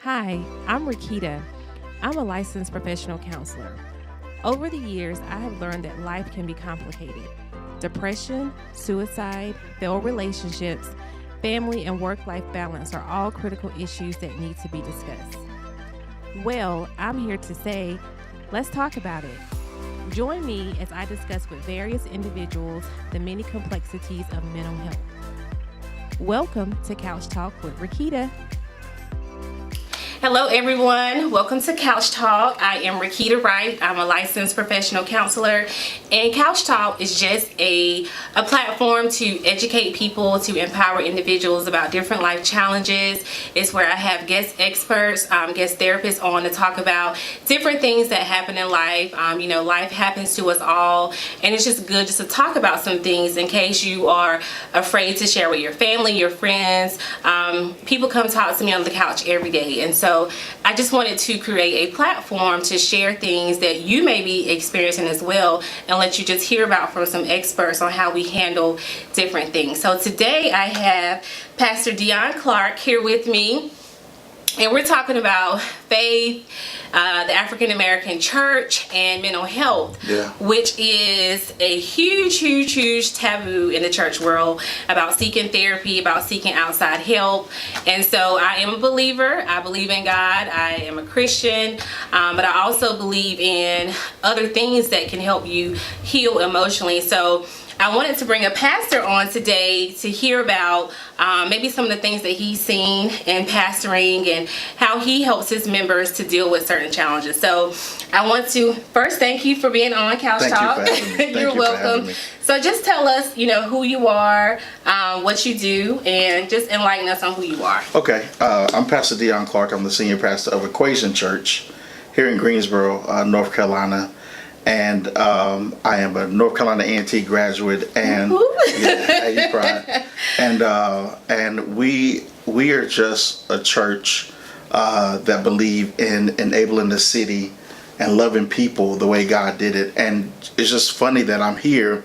Hi, I'm Reketta. I'm a licensed professional counselor. Over the years, I have learned that life can be complicated. Depression, suicide, failed relationships, family, and work life balance are all critical issues that need to be discussed. Well, I'm here to say, let's talk about it. Join me as I discuss with various individuals the many complexities of mental health. Welcome to Couch Talk with Reketta. Hello everyone, welcome to Couch Talk. I am Reketta Wright. I'm a licensed professional counselor, and Couch Talk is just a platform to educate people, to empower individuals about different life challenges. It's where I have guest experts, guest therapists on to talk about different things that happen in life. Life happens to us all, and it's just good just to talk about some things in case you are afraid to share with your family, your friends. People come talk to me on the couch every day, and so I just wanted to create a platform to share things that you may be experiencing as well, and let you just hear about from some experts on how we handle different things. So today I have Pastor Deon Clark here with me, and we're talking about faith, the African American church, and mental health, which is a huge taboo in the church world, about seeking therapy, about seeking outside help. And so I am a believer. I believe in God. I am a Christian, but I also believe in other things that can help you heal emotionally. So I wanted to bring a pastor on today to hear about maybe some of the things that he's seen in pastoring and how he helps his members to deal with certain challenges. So I want to first thank you for being on Couch Talk. You're welcome. So just tell us, who you are, what you do, and just enlighten us on who you are. Okay, I'm Pastor Deon Clark. I'm the senior pastor of Equation Church here in Greensboro, North Carolina. And I am a North Carolina A&T graduate, and you cried. And we are just a church that believe in enabling the city and loving people the way God did it. And it's just funny that I'm here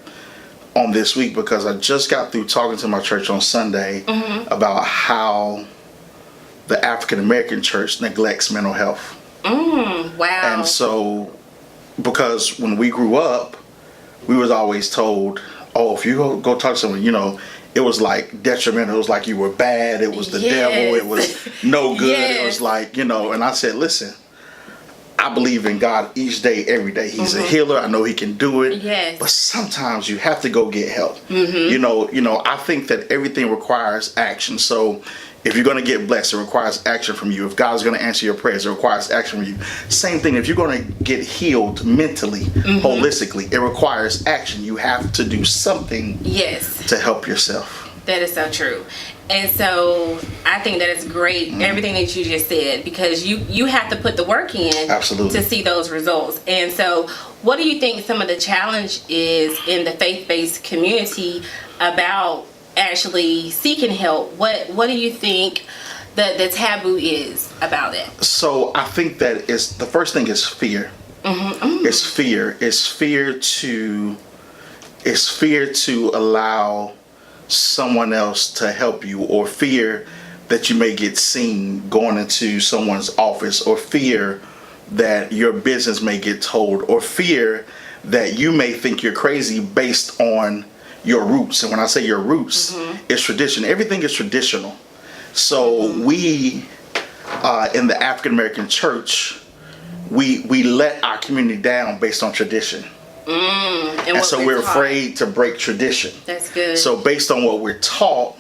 on this week because I just got through talking to my church on Sunday about how the African American church neglects mental health. Wow. And so, because when we grew up, we was always told, oh, if you go talk to someone, it was like detrimental. It was like you were bad. It was the devil. It was no good. It was like, and I said, listen, I believe in God each day, every day. He's a healer. I know he can do it. Yes. But sometimes you have to go get help. I think that everything requires action. So if you're going to get blessed, it requires action from you. If God's going to answer your prayers, it requires action from you. Same thing, if you're going to get healed mentally, holistically, it requires action. You have to do something to help yourself. That is so true. And so I think that it's great, everything that you just said, because you have to put the work in to see those results. And so what do you think some of the challenge is in the faith-based community about actually seeking help? What do you think the taboo is about it? So I think that the first thing is fear. It's fear. It's fear to allow someone else to help you, or fear that you may get seen going into someone's office, or fear that your business may get told, or fear that you may think you're crazy based on your roots. And when I say your roots, it's tradition. Everything is traditional. So we in the African American church, we let our community down based on tradition. And so we're afraid to break tradition. That's good. So based on what we're taught,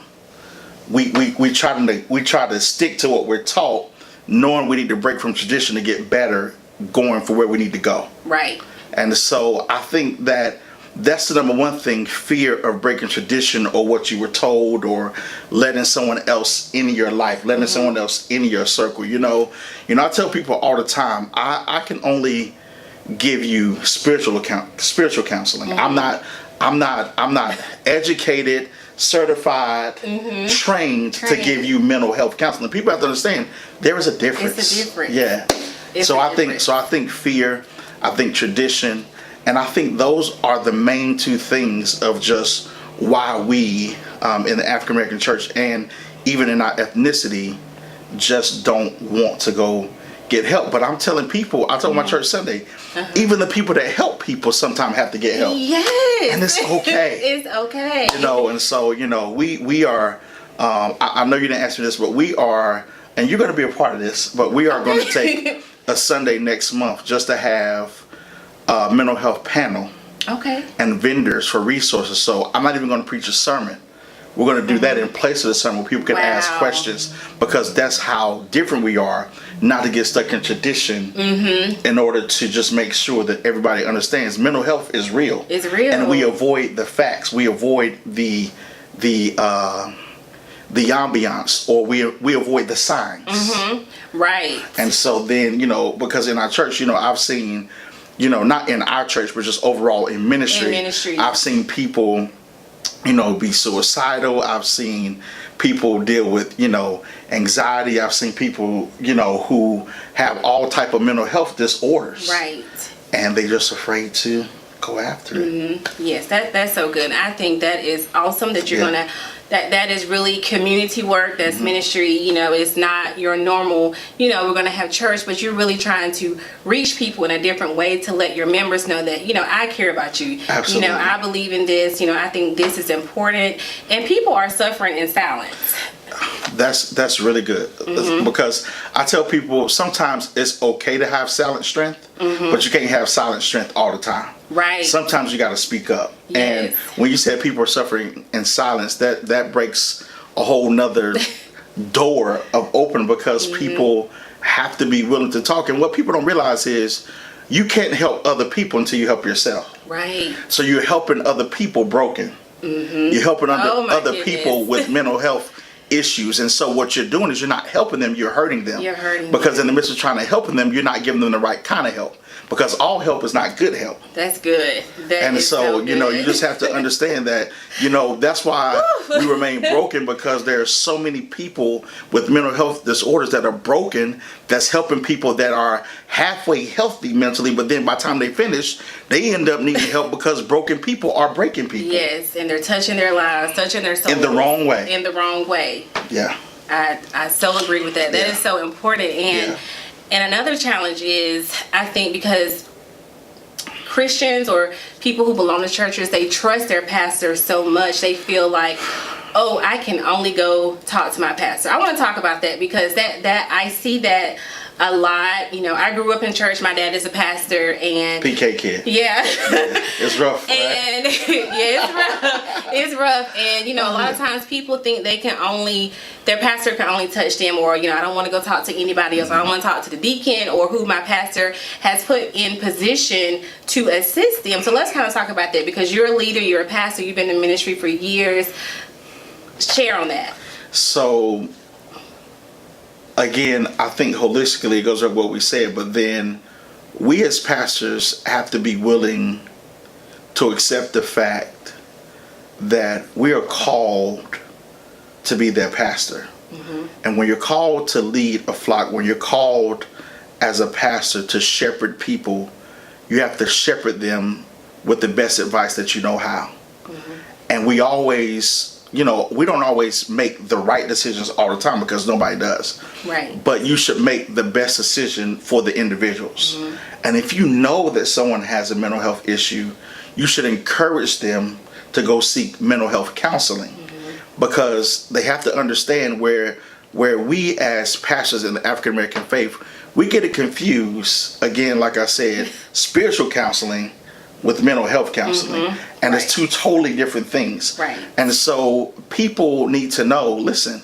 we try to stick to what we're taught, knowing we need to break from tradition to get better, going for where we need to go. Right. And so I think that's the number one thing: fear of breaking tradition, or what you were told, or letting someone else into your life, letting someone else into your circle. I tell people all the time, I can only give you spiritual counseling. I'm not educated, certified, trained to give you mental health counseling. People have to understand there is a difference. It's a difference. Yeah. I think fear, I think tradition, and I think those are the main two things of just why we in the African American church, and even in our ethnicity, just don't want to go get help. But I'm telling people, I told my church Sunday, even the people that help people sometimes have to get help. Yes. And it's okay. It's okay. And so, we are, I know you didn't ask me this, but we are, and you're going to be a part of this, but we are going to take a Sunday next month just to have a mental health panel. Okay. And vendors for resources. So I'm not even going to preach a sermon. We're going to do that in place of the sermon where people can ask questions, because that's how different we are, not to get stuck in tradition in order to just make sure that everybody understands mental health is real. It's real. And we avoid the facts. We avoid the ambiance, or we avoid the signs. Right. And so then, because in our church, I've seen, not in our church, but just overall in ministry. I've seen people, be suicidal. I've seen people deal with, anxiety. I've seen people, who have all type of mental health disorders. Right. And they're just afraid to go after it. Yes, that's so good. I think that is awesome that you're gonna. That is really community work. That's ministry. It's not your normal. We're gonna have church, but you're really trying to reach people in a different way to let your members know that I care about you. Absolutely. I believe in this. I think this is important, and people are suffering in silence. That's really good, because I tell people sometimes it's okay to have silent strength, but you can't have silent strength all the time. Right. Sometimes you got to speak up. Yes. And when you said people are suffering in silence, that breaks a whole nother door of open, because people have to be willing to talk. And what people don't realize is you can't help other people until you help yourself. Right. So you're helping other people broken. You're helping other people with mental health issues. And so what you're doing is you're not helping them, you're hurting them. You're hurting because them. In the midst of trying to help them, you're not giving them the right kind of help, because all help is not good help. That's good. That is so you just have to understand that, that's why we remain broken, because there are so many people with mental health disorders that are broken, that's helping people that are halfway healthy mentally, but then by the time they finish, they end up needing help, because broken people are breaking people. Yes, and they're touching their lives, touching their souls. In the wrong way. In the wrong way. Yeah. I so agree with that. That is so important. And another challenge is, I think, because Christians or people who belong to churches, they trust their pastors so much. They feel like, oh, I can only go talk to my pastor. I want to talk about that, because that I see that a lot. I grew up in church. My dad is a pastor, and PK kid. Yeah. It's rough. And it's rough. It's rough. And a lot of times people think their pastor can only touch them, or I don't want to go talk to anybody else. I don't want to talk to the deacon or who my pastor has put in position to assist them. So let's kind of talk about that, because you're a leader, you're a pastor, you've been in ministry for years. Share on that. So again, I think holistically it goes up what we said, but then we as pastors have to be willing to accept the fact that we are called to be their pastor. And when you're called to lead a flock, when you're called as a pastor to shepherd people, you have to shepherd them with the best advice that you know how. And we always, we don't always make the right decisions all the time, because nobody does. Right. But you should make the best decision for the individuals. And if you know that someone has a mental health issue, you should encourage them to go seek mental health counseling, because they have to understand where we as pastors in the African American faith, we get it confused, again, like I said, spiritual counseling with mental health counseling. And it's two totally different things. Right. And so people need to know, listen,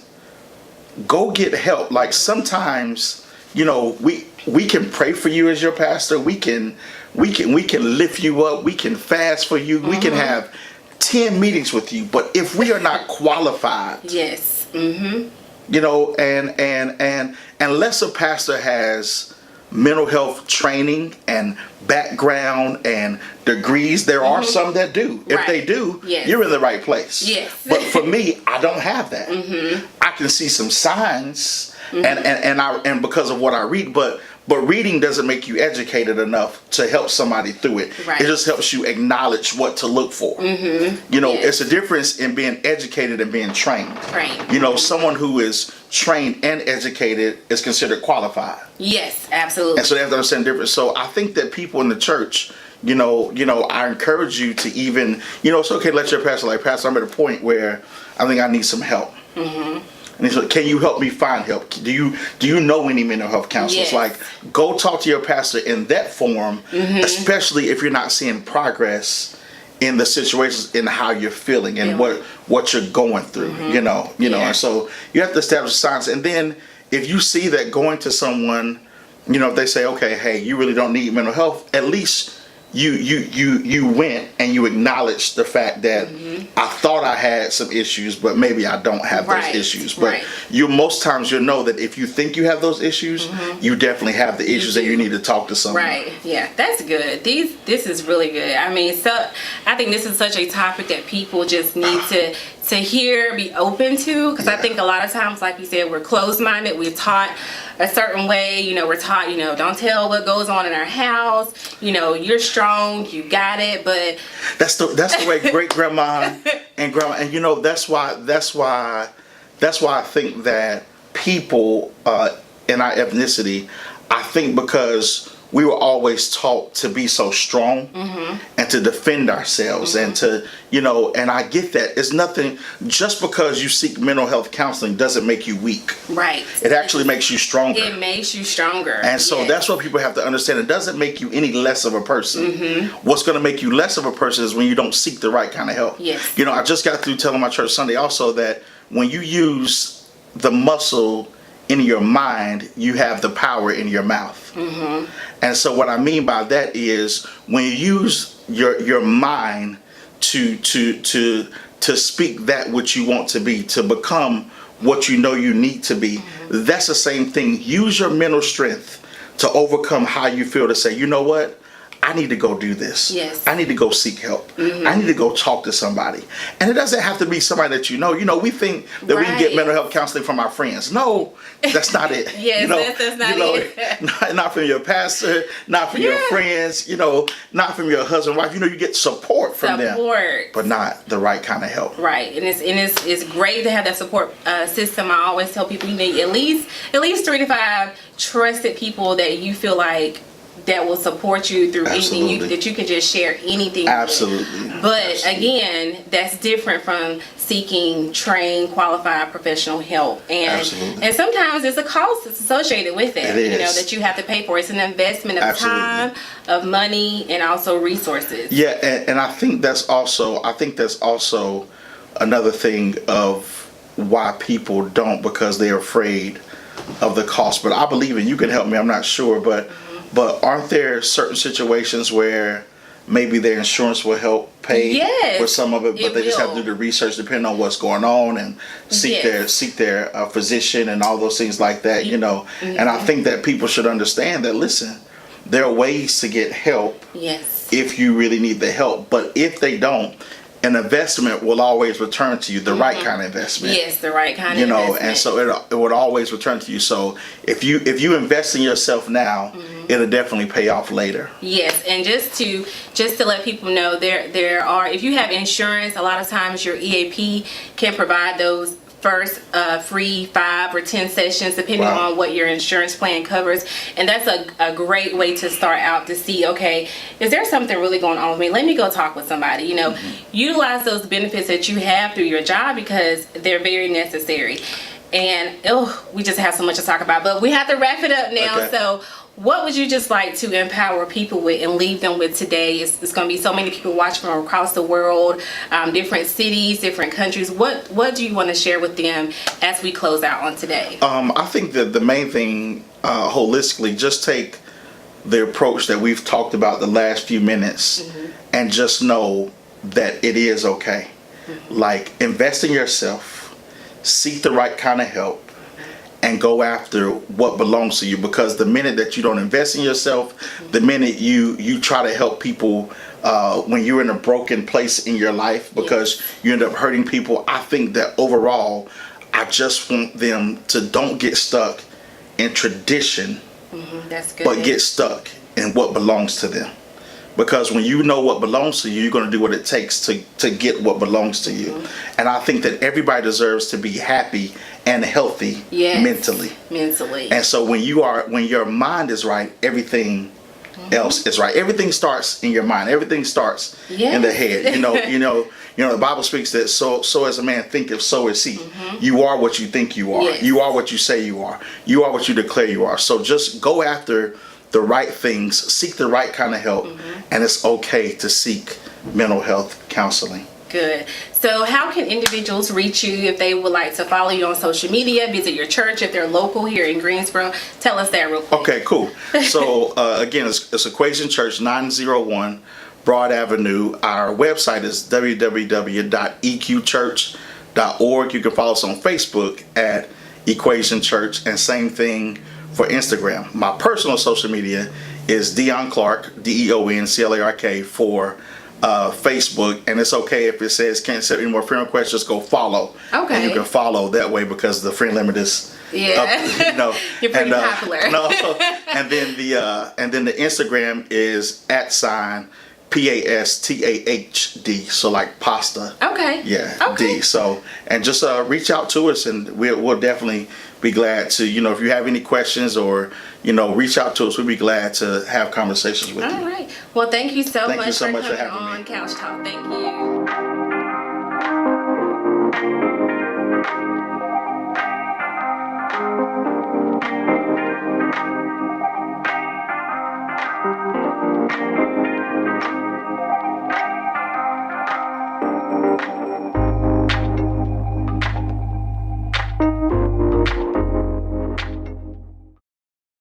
go get help. Like sometimes, we can pray for you as your pastor. We can lift you up. We can fast for you. We can have 10 meetings with you. But if we are not qualified, yes. and unless a pastor has mental health training and background and degrees, there are some that do. If they do, you're in the right place. Yes. But for me, I don't have that. I can see some signs and because of what I read, but But reading doesn't make you educated enough to help somebody through it. Right. It just helps you acknowledge what to look for. You know, it's a difference in being educated and being trained. You know, someone who is trained and educated is considered qualified. Yes, absolutely. And so they have to understand the difference. So I think that people in the church, you know, I encourage you to even, you know, it's okay to let your pastor, like, Pastor, I'm at a point where I think I need some help. And he's like, can you help me find help? Do you know any mental health counselors? Yes. Like, go talk to your pastor in that form, especially if you're not seeing progress in the situations, in how you're feeling and what you're going through, you know. And so you have to establish science. And then if you see that going to someone, you know, if they say, okay, hey, you really don't need mental health, at least you went and you acknowledged the fact that I thought I had some issues, but maybe I don't have those issues. But most times you'll know that if you think you have those issues, you definitely have the issues and you need to talk to someone. Right. Yeah, that's good. This is really good. I mean, so I think this is such a topic that people just need to hear, be open to, because I think a lot of times, like you said, we're closed-minded. We're taught a certain way. You know, we're taught, you know, don't tell what goes on in our house. You know, you're strong, you got it. But that's the way great grandma and grandma, and you know, that's why I think that people in our ethnicity, I think because we were always taught to be so strong and to defend ourselves and to, you know, and I get that. It's nothing, just because you seek mental health counseling doesn't make you weak. Right. It actually makes you stronger. It makes you stronger. And so that's what people have to understand. It doesn't make you any less of a person. What's going to make you less of a person is when you don't seek the right kind of help. Yes. You know, I just got through telling my church Sunday also that when you use the muscle in your mind, you have the power in your mouth. And so what I mean by that is when you use your mind to speak that which you want to be, to become what you know you need to be, that's the same thing. Use your mental strength to overcome how you feel, to say, you know what? I need to go do this. Yes. I need to go seek help. I need to go talk to somebody. And it doesn't have to be somebody that you know. You know, we think that we can get mental health counseling from our friends. No, that's not it. Yes, you know, that's not it. Not from your pastor, not from your friends, you know, not from your husband, wife. You know, you get support from them, but not the right kind of help. Right. And it's great to have that support system. I always tell people you need at least 3 to 5 trusted people that you feel like that will support you through anything that you can just share anything with. But again, that's different from seeking trained, qualified professional help. And sometimes there's a cost that's associated with it. You know, that you have to pay for. It's an investment of time, of money, and also resources. Yeah, and I think that's also another thing of why people don't, because they're afraid of the cost. But I believe, and you can help me, I'm not sure, but aren't there certain situations where maybe their insurance will help pay for some of it, but they just have to do the research depending on what's going on and seek their physician and all those things like that, you know. And I think that people should understand that, listen, there are ways to get help if you really need the help, but if they don't, an investment will always return to you, the right kind of investment. Yes, the right kind of investment. You know, and so it would always return to you. So if you invest in yourself now, it'll definitely pay off later. Yes, and just to let people know, there are, if you have insurance, a lot of times your EAP can provide those first free 5 or 10 sessions depending on what your insurance plan covers, and that's a great way to start out, to see, okay, is there something really going on with me? Let me go talk with somebody. You know, utilize those benefits that you have through your job because they're very necessary. And we just have so much to talk about, but we have to wrap it up now. So what would you just like to empower people with and leave them with today? It's going to be so many people watching from across the world, different cities, different countries. What do you want to share with them as we close out on today? I think that the main thing, holistically, just take the approach that we've talked about the last few minutes and just know that it is okay. Like, invest in yourself, seek the right kind of help, and go after what belongs to you, because the minute that you don't invest in yourself, the minute you try to help people when you're in a broken place in your life because you end up hurting people, I think that overall I just want them to don't get stuck in tradition That's good. but get stuck in what belongs to them. Because when you know what belongs to you, you're going to do what it takes to get what belongs to you. And I think that everybody deserves to be happy and healthy mentally. And so when your mind is right, everything else is right. Everything starts in your mind. Everything starts in the head. The Bible speaks that so as a man thinketh, so is he. You are what you think you are. Yes. You are what you say you are. You are what you declare you are. So just go after the right things, seek the right kind of help, and it's okay to seek mental health counseling. Good. So how can individuals reach you if they would like to follow you on social media, visit your church if they're local here in Greensboro? Tell us that real quick. Okay, cool. So again, it's Equation Church, 901 Broad Avenue. Our website is www.eqchurch.org. You can follow us on Facebook at Equation Church, and same thing for Instagram. My personal social media is Deon Clark, DeonClark for Facebook, and it's okay if it says can't accept any more friend requests, just go follow. Okay. And you can follow that way because the friend limit is up, You're pretty popular. And then the Instagram is @PASTAHD, so like pasta. Okay. Yeah. Okay. D. So, and just reach out to us, and we'll definitely be glad to, if you have any questions or, reach out to us. We'll be glad to have conversations with you. All right. Well, thank you so Thank you so much for coming having on me. Couch Talk. Thank you.